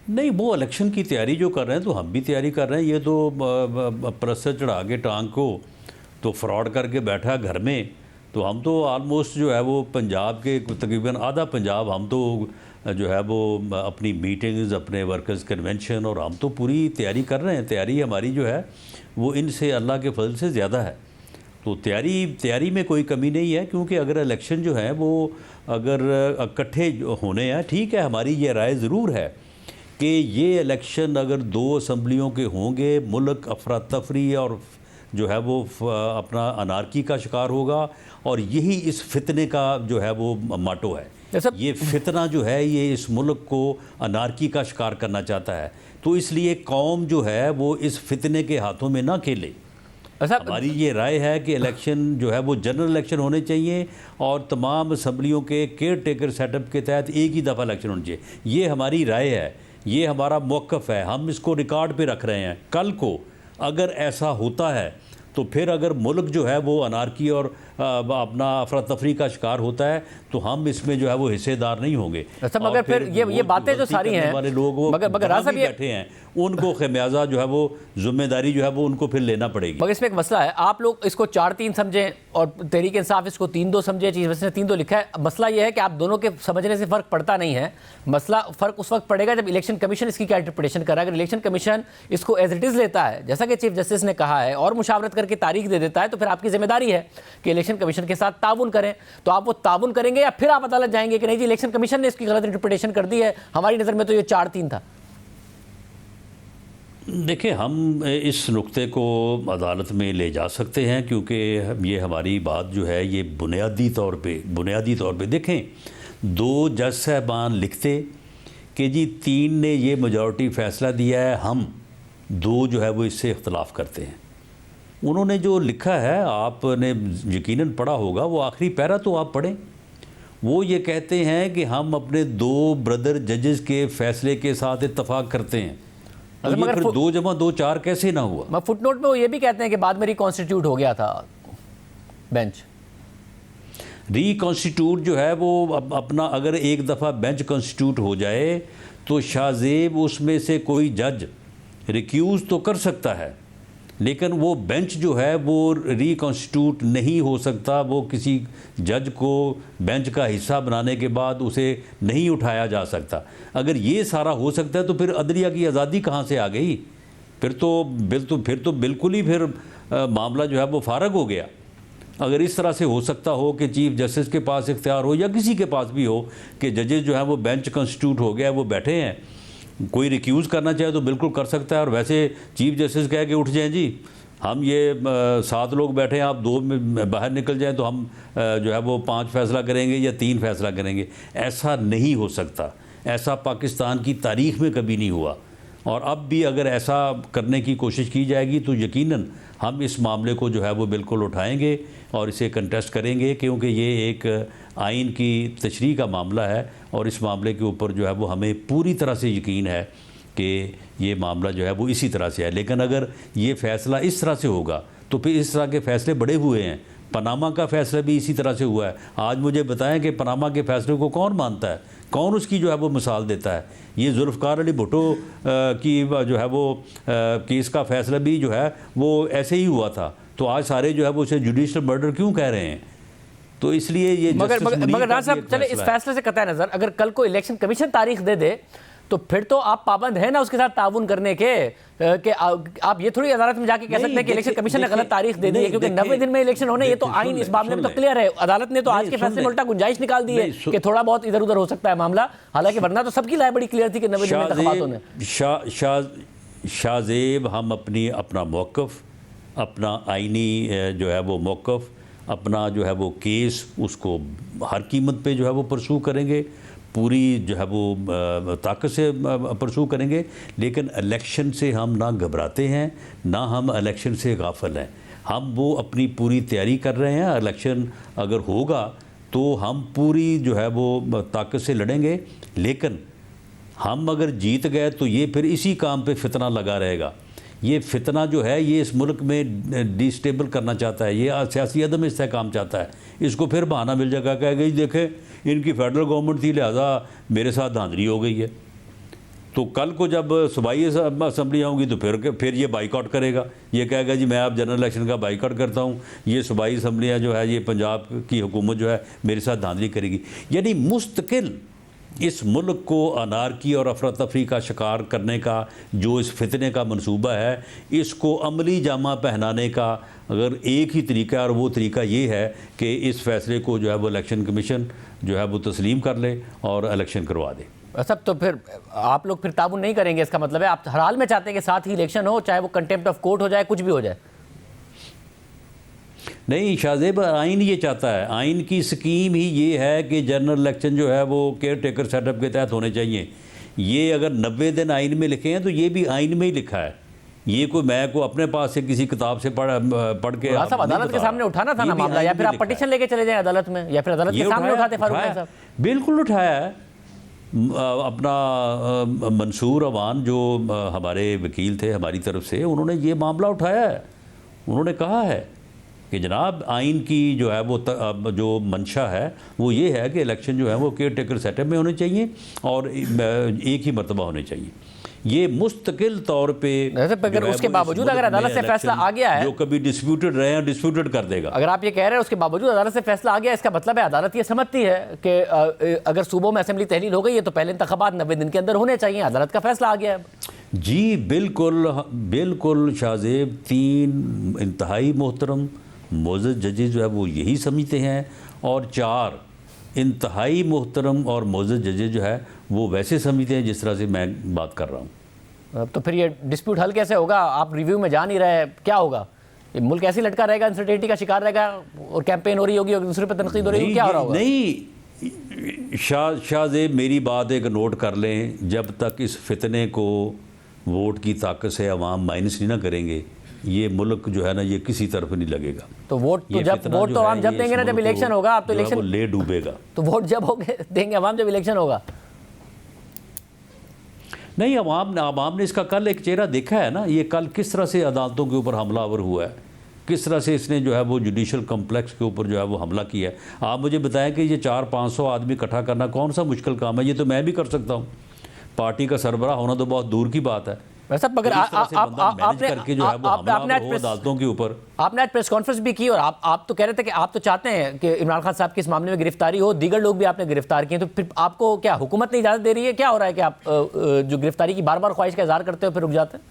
नहीं, वो इलेक्शन की तैयारी जो कर रहे हैं तो हम भी तैयारी कर रहे हैं। ये तो परस चढ़ा के टांग को तो फ्रॉड करके बैठा घर में, तो हम तो ऑलमोस्ट जो है वो पंजाब के तकरीबन आधा पंजाब हम तो जो है वो अपनी मीटिंग्स, अपने वर्कर्स कन्वेंशन, और हम तो पूरी तैयारी कर रहे हैं। तैयारी हमारी जो है वो इनसे अल्लाह के फजल से ज़्यादा है। तो तैयारी में कोई कमी नहीं है, क्योंकि अगर इलेक्शन जो है वो अगर इकट्ठे होने हैं, ठीक है, हमारी ये राय ज़रूर है कि ये इलेक्शन अगर 2 असम्बलियों के होंगे, मुल्क अफरा तफरी और जो है वो अपना अनारकी का शिकार होगा, और यही इस फितने का जो है वो माटो है। ये फितना जो है ये इस मुल्क को अनारकी का शिकार करना चाहता है, तो इसलिए कौम जो है वो इस फितने के हाथों में ना खेले। हमारी ये राय है कि इलेक्शन जो है वो जनरल इलेक्शन होने चाहिए, और तमाम असम्बलियों के केयर टेकर सेटअप के तहत एक ही दफ़ा इलेक्शन होने चाहिए। ये हमारी राय है, ये हमारा मौक़िफ़ है, हम इसको रिकॉर्ड पे रख रहे हैं। कल को अगर ऐसा होता है तो फिर अगर मुल्क जो है वो अनारकी और अपना अफरा तफरी का शिकार होता है तो हम इसमें जो है वो हिस्सेदार नहीं होंगे। अच्छा, मगर फिर ये बातें जो सारी हैं वाले लोग वो मगर राजा साहब बैठे हैं, उनको खमियाजा जो है वो जिम्मेदारी जो है वो उनको फिर लेना पड़ेगी। मगर इसमें एक मसला है, आप लोग इसको 4-3 समझें और तहरीक इंसाफ इसको 3-2 समझे, चीज़ वैसे 3-2 लिखा है। मसला ये है कि आप दोनों के समझने से फ़र्क पड़ता नहीं है। मसला फ़र्क उस वक्त पड़ेगा जब इलेक्शन कमीशन इसकी क्या इंटरप्रिटेशन कर रहा है। अगर इलेक्शन कमीशन इसको एज इट इज़ लेता है जैसा कि चीफ जस्टिस ने कहा है और मुशावरत करके तारीख दे देता है, तो फिर आपकी जिम्मेदारी है कि इलेक्शन कमीशन के साथ ताउन करें। तो आप वो ताउन करेंगे या फिर आप अदालत जाएंगे कि नहीं जी इलेक्शन कमीशन ने इसकी गलत इंटरप्रिटेशन कर दी है, हमारी नज़र में तो ये 4-3 था। देखिए, हम इस नुक्ते को अदालत में ले जा सकते हैं क्योंकि ये हमारी बात जो है ये बुनियादी तौर पे देखें, 2 जज साहबान लिखते कि जी 3 ने ये मेजॉरिटी फ़ैसला दिया है, हम 2 जो है वो इससे इख्तलाफ करते हैं। उन्होंने जो लिखा है आपने यकीनन पढ़ा होगा, वो आखिरी पैरा तो आप पढ़ें। वो ये कहते हैं कि हम अपने 2 ब्रदर जजेस के फ़ैसले के साथ इत्तफाक करते हैं। तो ये फिर 2 + 2 4 कैसे ना हुआ? मैं फुटनोट में वो ये भी कहते हैं कि बाद में रिकॉन्स्टिट्यूट हो गया था बेंच। रिकॉन्स्टिट्यूट जो है वो अपना अगर एक दफ़ा बेंच कॉन्स्टिट्यूट हो जाए तो शाहजेब उसमें से कोई जज रिक्यूज़ तो कर सकता है, लेकिन वो बेंच जो है वो रिकॉन्स्टिट्यूट नहीं हो सकता। वो किसी जज को बेंच का हिस्सा बनाने के बाद उसे नहीं उठाया जा सकता। अगर ये सारा हो सकता है तो फिर अदलिया की आज़ादी कहाँ से आ गई? फिर तो बिल्कुल ही फिर मामला जो है वो फारग हो गया। अगर इस तरह से हो सकता हो कि चीफ जस्टिस के पास इख्तियार हो या किसी के पास भी हो कि जजेस जो है वो बेंच कॉन्स्टिट्यूट हो गया, वो बैठे हैं, कोई रिक्यूज़ करना चाहे तो बिल्कुल कर सकता है। और वैसे चीफ जस्टिस कह के उठ जाएं जी हम ये 7 लोग बैठे हैं, आप 2 में बाहर निकल जाएं तो हम जो है वो 5 फैसला करेंगे या 3 फैसला करेंगे। ऐसा नहीं हो सकता। ऐसा पाकिस्तान की तारीख़ में कभी नहीं हुआ। और अब भी अगर ऐसा करने की कोशिश की जाएगी तो यकीनन हम इस मामले को जो है वो बिल्कुल उठाएंगे और इसे कंटेस्ट करेंगे, क्योंकि ये एक आइन की तशरीह का मामला है और इस मामले के ऊपर जो है वो हमें पूरी तरह से यकीन है कि ये मामला जो है वो इसी तरह से है। लेकिन अगर ये फ़ैसला इस तरह से होगा तो फिर इस तरह के फ़ैसले बड़े हुए हैं। पनामा का फ़ैसला भी इसी तरह से हुआ है। आज मुझे बताएं कि पनामा के फ़ैसले को कौन मानता है, कौन उसकी जो है वो मिसाल देता है? ये जुल्फ़िकार अली भुट्टो की जो है वो केस का फ़ैसला भी जो है वो ऐसे ही हुआ था। तो आज सारे जो है वो उसे जुडिशल मर्डर क्यों कह रहे हैं? तो इसलिए ये मगर राज साहब चले इस फैसले से कतई नज़र, अगर कल को इलेक्शन कमीशन तारीख दे दे तो फिर तो आप पाबंद हैं ना उसके साथ ताउन करने के कि आप ये थोड़ी अदालत में जाके कह सकते हैं कि इलेक्शन कमीशन ने गलत तारीख दे दी है, क्योंकि 90 दिन में इलेक्शन होने, ये तो आइन इस मामले में तो क्लियर है। अदालत ने तो आज के फैसले में उल्टा गुंजाइश निकाल दी है कि थोड़ा बहुत इधर उधर हो सकता है मामला, हालांकि वरना तो सबकी राय बड़ी क्लियर थी कि 90 दिन में इंतखाबात होने। शाहजेब हम अपना मौक़िफ़, अपना आइनी जो है वो मौक़िफ़, अपना जो है वो केस उसको हर कीमत पे जो है वो परसू करेंगे, पूरी जो है वो ताकत से परसू करेंगे। लेकिन इलेक्शन से हम ना घबराते हैं, ना हम इलेक्शन से गाफिल हैं। हम वो अपनी पूरी तैयारी कर रहे हैं। इलेक्शन अगर होगा तो हम पूरी जो है वो ताकत से लड़ेंगे। लेकिन हम अगर जीत गए तो ये फिर इसी काम पे फितना लगा रहेगा। ये फितना जो है ये इस मुल्क में डिस्टेबल करना चाहता है, ये सियासी अदम इस्तेहकाम चाहता है। इसको फिर बहाना मिल जाएगा, कहेगा देखें इनकी फेडरल गवर्नमेंट थी लिहाजा मेरे साथ धांधली हो गई है। तो कल को जब सूबाई असम्बली आऊँगी तो फिर ये बाइकआउट करेगा, ये कहेगा जी मैं अब जनरल इलेक्शन का बाइकआउट करता हूँ, ये सूबाई असम्बलियाँ जो है ये पंजाब की हुकूमत जो है मेरे साथ धांधली करेगी। यानी मुस्तकिल इस मुल्क को अनारकी और अफरा तफरी का शिकार करने का जो इस फितने का मंसूबा है, इसको अमली जामा पहनाने का अगर एक ही तरीका है और वो तरीका ये है कि इस फैसले को जो है वो इलेक्शन कमीशन जो है वो तस्लीम कर ले और इलेक्शन करवा दे। सब तो फिर आप लोग फिर ताउन नहीं करेंगे, इसका मतलब है आप हर हाल में चाहते हैं कि साथ ही इलेक्शन हो, चाहे वो कंटेम्प्ट ऑफ कोर्ट हो जाए, कुछ भी हो जाए। नहीं, शाहजेब आइन ये चाहता है, आइन की स्कीम ही ये है कि जनरल इलेक्शन जो है वो केयर टेकर सेटअप के तहत होने चाहिए। ये अगर 90 दिन आइन में लिखे हैं तो ये भी आइन में ही लिखा है। ये कोई मैं को अपने पास से किसी किताब से पढ़ के सब अदालत के सामने उठाना था ना मामला, या फिर आप पटिशन लेके चले जाएं अदालत में, या फिर अदालत के सामने उठाते फारूक साहब। बिल्कुल उठाया है। अपना मंसूर अवान जो हमारे वकील थे हमारी तरफ से, उन्होंने ये मामला उठाया है। उन्होंने कहा है कि जनाब आइन की जो है वो जो मंशा है वो ये है कि इलेक्शन जो है वो केयर टेकर सेटअप में होने चाहिए और एक ही मरतबा होने चाहिए। ये मुस्तकिल तौर पे अगर उसके बावजूद अगर अदालत से फैसला आ गया है, जो कभी डिस्प्यूटेड रहे हैं डिस्प्यूटेड कर देगा। अगर आप ये कह रहे हैं उसके बावजूद अदालत से फैसला आ गया, इसका मतलब है अदालत ये समझती है कि अगर सूबों में असेंबली तहलील हो गई है तो पहले इंतखाबात 90 दिन के अंदर होने चाहिए। अदालत का फैसला आ गया है। जी बिल्कुल बिल्कुल शाहजेब, 3 इंतहाई मोहतरम मोअज़्ज़ज़ जजेस जो है वो यही समझते हैं और 4 इंतहाई मोहतरम और मोअज़्ज़ज़ जजेस जो है वो वैसे समझते हैं जिस तरह से मैं बात कर रहा हूँ। तो फिर ये डिस्प्यूट हल कैसे होगा? आप रिव्यू में जा नहीं रहे, क्या होगा? ये मुल्क ऐसे लटका रहेगा, अनसर्टेनिटी का शिकार रहेगा और कैंपेन हो रही होगी और दूसरे पर तनकीद हो रही होगी, क्या हो रहा होगा? नहीं शाहजेब, मेरी बात एक नोट कर लें, जब तक इस फितने को वोट की ताकत से अवाम माइनस नहीं ना करेंगे, ये मुल्क जो है ना ये किसी तरफ नहीं लगेगा। तो वोट तो आवाम जब देंगे ना, जब इलेक्शन होगा। आप तो इलेक्शन ले डूबेगा। तो वोट जब देंगे अवाम, जब इलेक्शन होगा। नहीं, अवाम ने इसका कल एक चेहरा देखा है ना, ये कल किस तरह से अदालतों के ऊपर हमलावर हुआ है, किस तरह से इसने जो है वो जुडिशल कम्प्लेक्स के ऊपर जो है वो हमला किया है। आप मुझे बताएं कि ये 400-500 आदमी इकट्ठा करना कौन सा मुश्किल काम है? ये तो मैं भी कर सकता हूँ। पार्टी का सरबराह होना तो बहुत दूर की बात है। वैसा अगर आपने आज प्रेस कॉन्फ्रेंस भी की और आप तो कह रहे थे कि आप तो चाहते हैं कि इमरान खान साहब की इस मामले में गिरफ्तारी हो, दीगर लोग भी आपने गिरफ्तार किए, तो फिर आपको क्या हुकूमत नहीं इजाज़त दे रही है? क्या हो रहा है कि आप जो गिरफ्तारी की बार बार ख्वाहिश का इज़हार करते हो फिर रुक जाते हैं?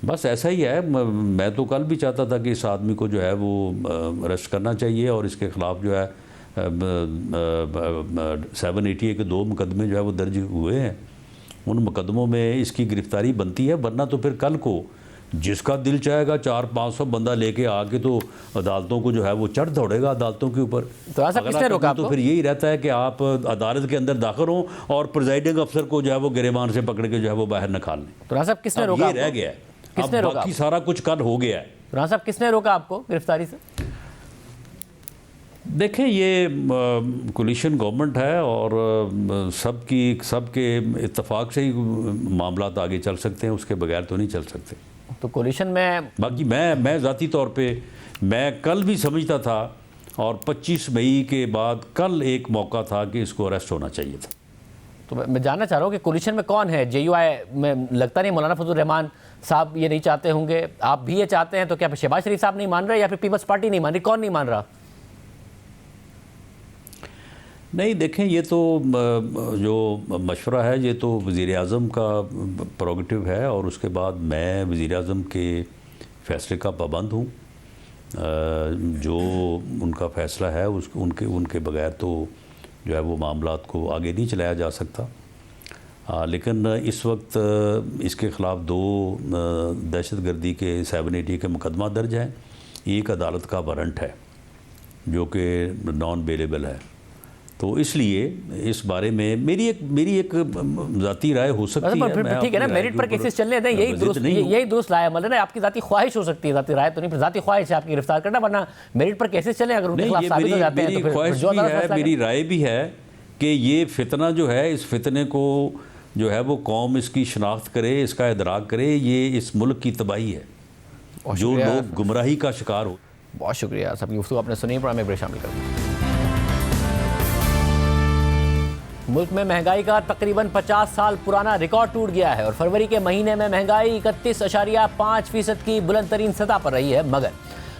बस ऐसा ही है। मैं तो कल भी चाहता था कि इस आदमी को जो है वो अरेस्ट करना चाहिए और इसके ख़िलाफ़ जो है 780 के 2 मुकदमे जो है वो दर्ज हुए हैं। उन मुकदमों में इसकी गिरफ्तारी बनती है, वरना तो फिर कल को जिसका दिल चाहेगा 400-500 बंदा लेके आके तो अदालतों को जो है वो चढ़ दौड़ेगा अदालतों के ऊपर। तो ऐसा किसने रोका आपको? तो फिर यही रहता है कि आप अदालत के अंदर दाखिल हों और प्रिजाइडिंग अफसर को जो है वो गिरेबान से पकड़ के जो है वो बाहर निकाल लें। तो साहब किसने रोका? ये रह गया है, किसने रोका? बाकी सारा कुछ कल हो गया है। तो साहब किसने रोका आपको गिरफ्तारी से? देखें, ये कोलिशन गवर्नमेंट है और सबके इत्तेफाक से ही मामला आगे चल सकते हैं, उसके बगैर तो नहीं चल सकते। तो कोलिशन में बाकी मैं ज़ाती तौर पे मैं कल भी समझता था और 25 मई के बाद कल एक मौका था कि इसको अरेस्ट होना चाहिए था। तो मैं जानना चाह रहा हूँ कि कोलिशन में कौन है? JUI में लगता नहीं मौलाना फजल रहमान साहब ये नहीं चाहते होंगे, आप भी ये चाहते हैं, तो क्या शहबाज शरीफ साहब नहीं मान रहे या फिर पीपल्स पार्टी नहीं मान रही? कौन नहीं मान रहा? नहीं, देखें, ये तो जो मशवरा है ये तो वज़ीर-ए-आज़म का प्रोगेटिव है और उसके बाद मैं वज़ीर-ए-आज़म के फ़ैसले का पाबंद हूँ। जो उनका फ़ैसला है उनके बगैर तो जो है वो मामलात को आगे नहीं चलाया जा सकता। लेकिन इस वक्त इसके ख़िलाफ़ 2 दहशतगर्दी के 780 के मुकदमा दर्ज हैं। एक अदालत का वारंट है जो कि नॉन बेलेबल है। तो इसलिए इस बारे में मेरी एक ज़ाती राय हो सकती है। ठीक है ना, मेरिट पर केसेस चलने दें, यही दुरुस्त राय अमल है ना। आपकी ज़ाती ख्वाहिश हो सकती है, ज़ाती राय तो नहीं, ज़ाती ख्वाहिश है आपकी गिरफ्तार करना, वरना मेरिट पर केसेस चलें अगर उनके खिलाफ साबित हो जाते हैं तो फिर ख्वाहिश भी है, मेरी राय भी है कि ये फितना जो है, इस फितने को जो है वो कौम इसकी शनाख्त करे, इसका इदराक करे। ये इस मुल्क की तबाही है, जो लोग गुमराही का शिकार हो। बहुत शुक्रिया सबकी गुफ्तगू आपने सुनी, प्रोग्राम में शामिल कर दिया। मुल्क में महंगाई का तकरीबन 50 साल पुराना रिकॉर्ड टूट गया है और फरवरी के महीने में महंगाई 31.5% की बुलंद तरीन सतह पर रही है, मगर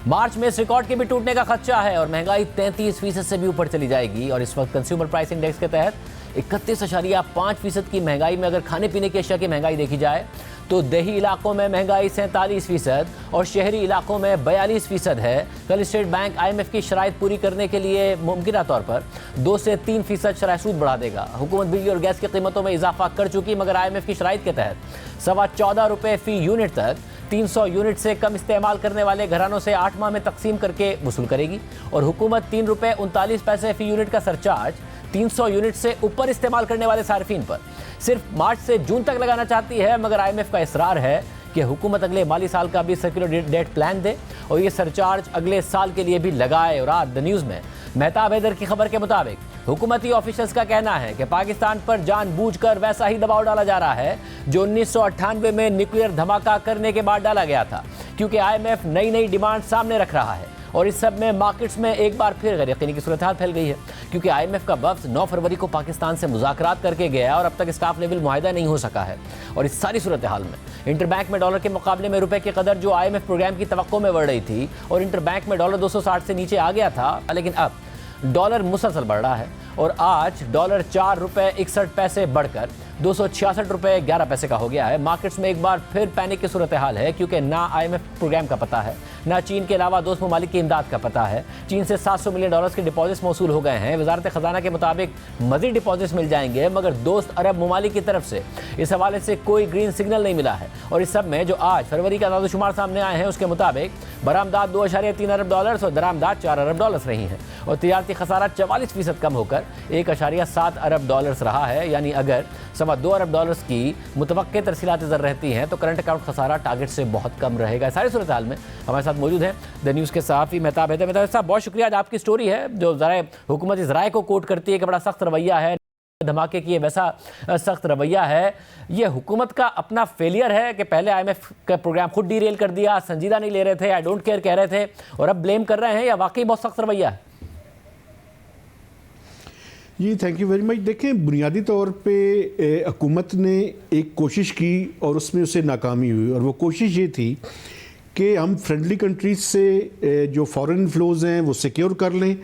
मार्च में इस रिकॉर्ड के भी टूटने का खदशा है और महंगाई 33% से भी ऊपर चली जाएगी। और इस वक्त कंज्यूमर प्राइस इंडेक्स के तहत 31.5% की महंगाई में अगर खाने पीने की अशिया की महंगाई देखी जाए तो देही इलाकों में महंगाई 47% और शहरी इलाकों में 42% है। कल स्टेट बैंक IMF की शराइत पूरी करने के लिए मुमकिन तौर पर 2 से 3% शरह सूद बढ़ा देगा। हुकूमत बिजली और गैस की कीमतों में इजाफा कर चुकी, मगर IMF की शराइत के तहत 14.25 रुपये फ़ी यूनिट तक 300 यूनिट से कम इस्तेमाल करने वाले घरानों से 8 माह में तकसीम करके वसूल करेगी। और हुकूमत 3 रुपये 39 पैसे फ़ी यूनिट का सरचार्ज 300 यूनिट से ऊपर इस्तेमाल करने वाले सार्फिन पर सिर्फ मार्च से जून तक लगाना चाहती है, मगर IMF का इसरार है कि हुकूमत अगले माली साल का भी सर्कुलर डेट प्लान दे और ये सरचार्ज अगले साल के लिए भी लगाए। और आज द न्यूज़ में मेहताब हैदर की खबर के मुताबिक हुकूमती ऑफिशियल्स का कहना है कि पाकिस्तान पर जानबूझकर वैसा ही दबाव डाला जा रहा है जो 1998 में न्यूक्लियर धमाका करने के बाद डाला गया था, क्योंकि IMF नई नई डिमांड सामने रख रहा है और इस सब में मार्केट्स में एक बार फिर गैर-यकीनी की सूरत हाल फैल गई है, क्योंकि IMF का वफ्द 9 फरवरी को पाकिस्तान से मुज़ाकरात करके गया और अब तक स्टाफ लेवल मुआहिदा नहीं हो सका है। और इस सारी सूरत हाल में इंटरबैंक में डॉलर के मुकाबले में रुपए की कदर जो IMF प्रोग्राम की तवक्को में बढ़ रही थी और इंटरबैंक में डॉलर 260 से नीचे आ गया था, लेकिन अब डॉलर मुसलसल बढ़ रहा है और आज डॉलर 4 रुपये 61 पैसे बढ़कर 266 रुपये 11 पैसे का हो गया है। मार्केट्स में एक बार फिर पैनिक की सूरत हाल है, क्योंकि ना IMF प्रोग्राम का पता है, ना चीन के अलावा दोस्त ममालिक की इमदाद का पता है। चीन से $700 मिलियन के डिपॉजिट्स मौसूल हो गए हैं। वजारत खजाना के मुताबिक मजीद डिपॉजिट्स मिल जाएंगे, मगर दोस्त अरब ममालिक की तरफ से इस हवाले से कोई ग्रीन सिग्नल नहीं मिला है। और इस सब में जो आज फरवरी का आदादोशुमार सामने आए हैं उसके मुताबिक बरामदात $2.3 अरब और दरामदात $4 अरब रही हैं और तिजारती खसारा 44% कम होकर $1.7 अरब रहा है। यानी अगर $2.25 अरब की मुतवक्के तरसीलात ज़र रहती हैं तो करंट अकाउंट खसारा टारगेट से बहुत कम रहेगा। सारी सूरत हाल में हमारे साथ मौजूद हैं द न्यूज़ के सहाफ़ी मेहताब हैदर। मेहताब साहब, बहुत शुक्रिया। आज आपकी स्टोरी है जो ज़रा हुकूमत ज़राए को कोट करती है कि बड़ा सख्त रवैया है, धमाके की वैसा सख्त रवैया है। ये हुकूमत का अपना फेलियर है कि पहले IMF का प्रोग्राम खुद डीरेल कर दिया, संजीदा नहीं ले रहे थे, आई डोंट केयर कह रहे थे और अब ब्लेम कर रहे हैं, या वाकई बहुत सख्त रवैया है? जी थैंक यू वेरी मच। देखें, बुनियादी तौर पे हुकूमत ने एक कोशिश की और उसमें उसे नाकामी हुई, और वो कोशिश ये थी कि हम फ्रेंडली कंट्रीज से जो फॉरेन इन्फ्लोज हैं वो सिक्योर कर लें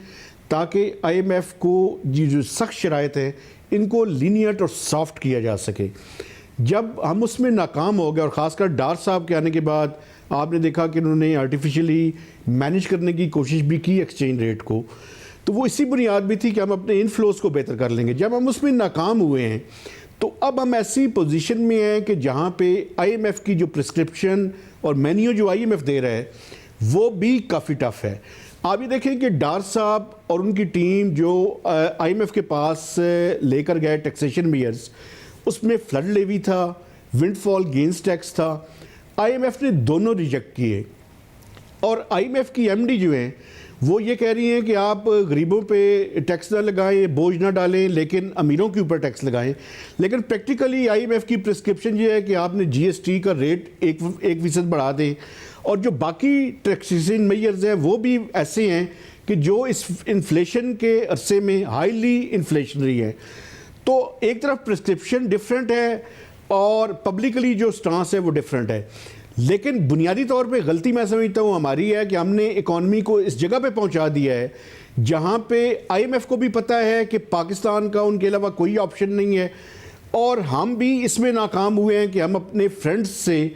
ताकि IMF को जो सख्त शराइत हैं इनको लीनियट और सॉफ्ट किया जा सके। जब हम उसमें नाकाम हो गए और ख़ासकर डार साहब के आने के बाद आपने देखा कि उन्होंने आर्टिफिशियली मैनेज करने की कोशिश भी की एक्सचेंज रेट को, तो वो इसी बुनियाद भी थी कि हम अपने इनफ्लोज को बेहतर कर लेंगे। जब हम उसमें नाकाम हुए हैं तो अब हम ऐसी पोजीशन में हैं कि जहाँ पे IMF की जो प्रिस्क्रिप्शन और मेन्यू जो IMF दे रहा है वो भी काफ़ी टफ है। आप ये देखें कि डार साहब और उनकी टीम जो IMF के पास लेकर गए टैक्सेशन मेयर्स, उसमें फ्लड लेवी था, विंडफॉल गेन्स टैक्स था, IMF ने दोनों रिजेक्ट किए। और IMF की MD जो हैं वो ये कह रही हैं कि आप गरीबों पे टैक्स ना लगाएं, बोझ ना डालें, लेकिन अमीरों के ऊपर टैक्स लगाएं। लेकिन प्रैक्टिकली IMF की प्रिस्क्रिप्शन ये है कि आपने GST का रेट 1% बढ़ा दें, और जो बाकी टैक्सेशन मेजर्स हैं वो भी ऐसे हैं कि जो इस इन्फ्लेशन के अरसे में हाईली इन्फ्लेशनरी है। तो एक तरफ प्रिस्क्रिप्शन डिफरेंट है और पब्लिकली जो स्टांस है वो डिफरेंट है, लेकिन बुनियादी तौर पे गलती मैं समझता हूँ हमारी है कि हमने इकॉनमी को इस जगह पे पहुँचा दिया है जहाँ पे IMF को भी पता है कि पाकिस्तान का उनके अलावा कोई ऑप्शन नहीं है, और हम भी इसमें नाकाम हुए हैं कि हम अपने फ्रेंड्स से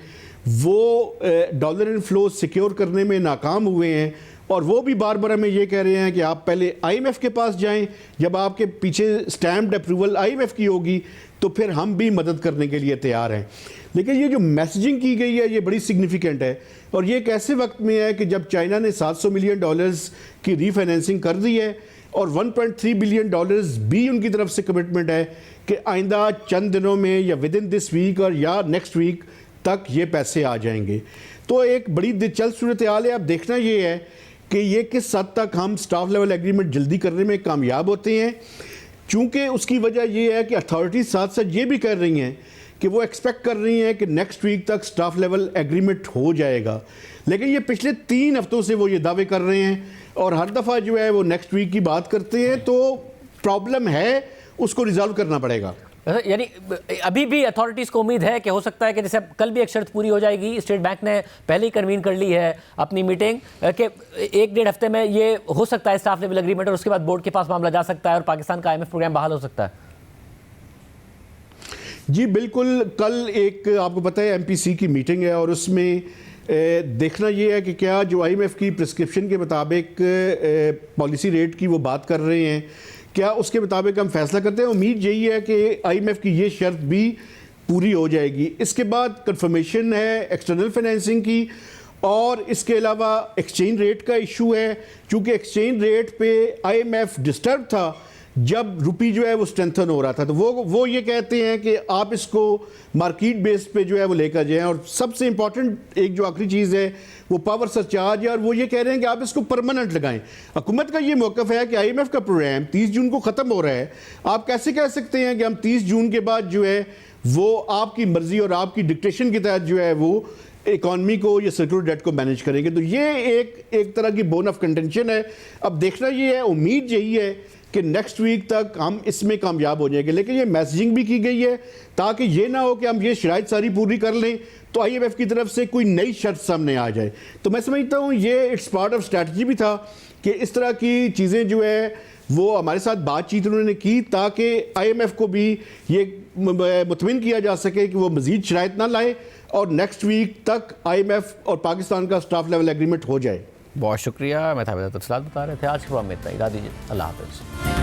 वो डॉलर इनफ्लो सिक्योर करने में नाकाम हुए हैं। और वो भी बार बार हमें ये कह रहे हैं कि आप पहले IMF के पास जाएं, जब आपके पीछे स्टैम्प्ड अप्रूवल IMF की होगी तो फिर हम भी मदद करने के लिए तैयार हैं। लेकिन ये जो मैसेजिंग की गई है ये बड़ी सिग्निफिकेंट है, और ये एक ऐसे वक्त में है कि जब चाइना ने $700 मिलियन की रीफाइनेंसिंग कर दी है और $1.3 बिलियन भी उनकी तरफ से कमिटमेंट है कि आइंदा चंद दिनों में या विद इन दिस वीक और या नेक्स्ट वीक तक ये पैसे आ जाएंगे। तो एक बड़ी दिलचस्प सूरत हाल है। अब देखना ये है कि ये किस हद तक हम स्टाफ लेवल एग्रीमेंट जल्दी करने में कामयाब होते हैं, चूँकि उसकी वजह ये है कि अथॉरिटीज साथ साथ ये भी कर रही हैं कि वो एक्सपेक्ट कर रही हैं कि नेक्स्ट वीक तक स्टाफ लेवल एग्रीमेंट हो जाएगा। लेकिन ये पिछले 3 हफ्तों से वो ये दावे कर रहे हैं और हर दफ़ा जो है वो नेक्स्ट वीक की बात करते हैं, तो प्रॉब्लम है, उसको रिजॉल्व करना पड़ेगा। यानी अभी भी अथॉरिटीज़ को उम्मीद है कि हो सकता है कि जैसे कल भी एक शर्त पूरी हो जाएगी, स्टेट बैंक ने पहले ही कन्वीन कर ली है अपनी मीटिंग कि 1-1.5 हफ्ते में ये हो सकता है स्टाफ लेवल एग्रीमेंट, और उसके बाद बोर्ड के पास मामला जा सकता है और पाकिस्तान का IMF प्रोग्राम बहाल हो सकता है। जी बिल्कुल, कल एक आपको पता है MPC की मीटिंग है और उसमें देखना ये है कि क्या जो IMF की प्रिस्क्रिप्शन के मुताबिक पॉलिसी रेट की वो बात कर रहे हैं, क्या उसके मुताबिक हम फैसला करते हैं। उम्मीद यही है कि IMF की ये शर्त भी पूरी हो जाएगी। इसके बाद कंफर्मेशन है एक्सटर्नल फाइनेंसिंग की, और इसके अलावा एक्सचेंज रेट का इशू है, चूँकि एक्सचेंज रेट पे IMF डिस्टर्ब था जब रुपी जो है वो स्ट्रेंथन हो रहा था, तो वो ये कहते हैं कि आप इसको मार्केट बेस पे जो है वो लेकर जाएं। और सबसे इंपॉर्टेंट एक जो आखिरी चीज़ है वो पावर सरचार्ज है, और वो ये कह रहे हैं कि आप इसको परमानेंट लगाएं। हुकूमत का ये मौक़िफ़ है कि IMF का प्रोग्राम 30 जून को ख़त्म हो रहा है। आप कैसे कह सकते हैं कि हम 30 जून के बाद जो है वो आपकी मर्ज़ी और आपकी डिक्टेशन के तहत जो है वो इकॉनमी को या सर्कुलर डेट को मैनेज करेंगे? तो ये एक तरह की बोन ऑफ कंटेंशन है। अब देखना ये है, उम्मीद यही है कि नेक्स्ट वीक तक हम इसमें कामयाब हो जाएंगे। लेकिन ये मैसेजिंग भी की गई है ताकि ये ना हो कि हम ये शराइत सारी पूरी कर लें तो IMF की तरफ से कोई नई शर्त सामने आ जाए। तो मैं समझता हूँ ये इट्स पार्ट ऑफ स्ट्रैटेजी भी था कि इस तरह की चीज़ें जो है वो हमारे साथ बातचीत उन्होंने की ताकि IMF को भी ये मुतमिन किया जा सके कि वो मज़ीद शराइत ना लाए और नेक्स्ट वीक तक IMF और पाकिस्तान का स्टाफ लेवल एग्रीमेंट हो जाए। बहुत शुक्रिया। मैं था तफसीलात बता रहे थे। आज के प्रोग्राम में इतना ही। इजाज़त दीजिए। अल्लाह हाफ़िज़।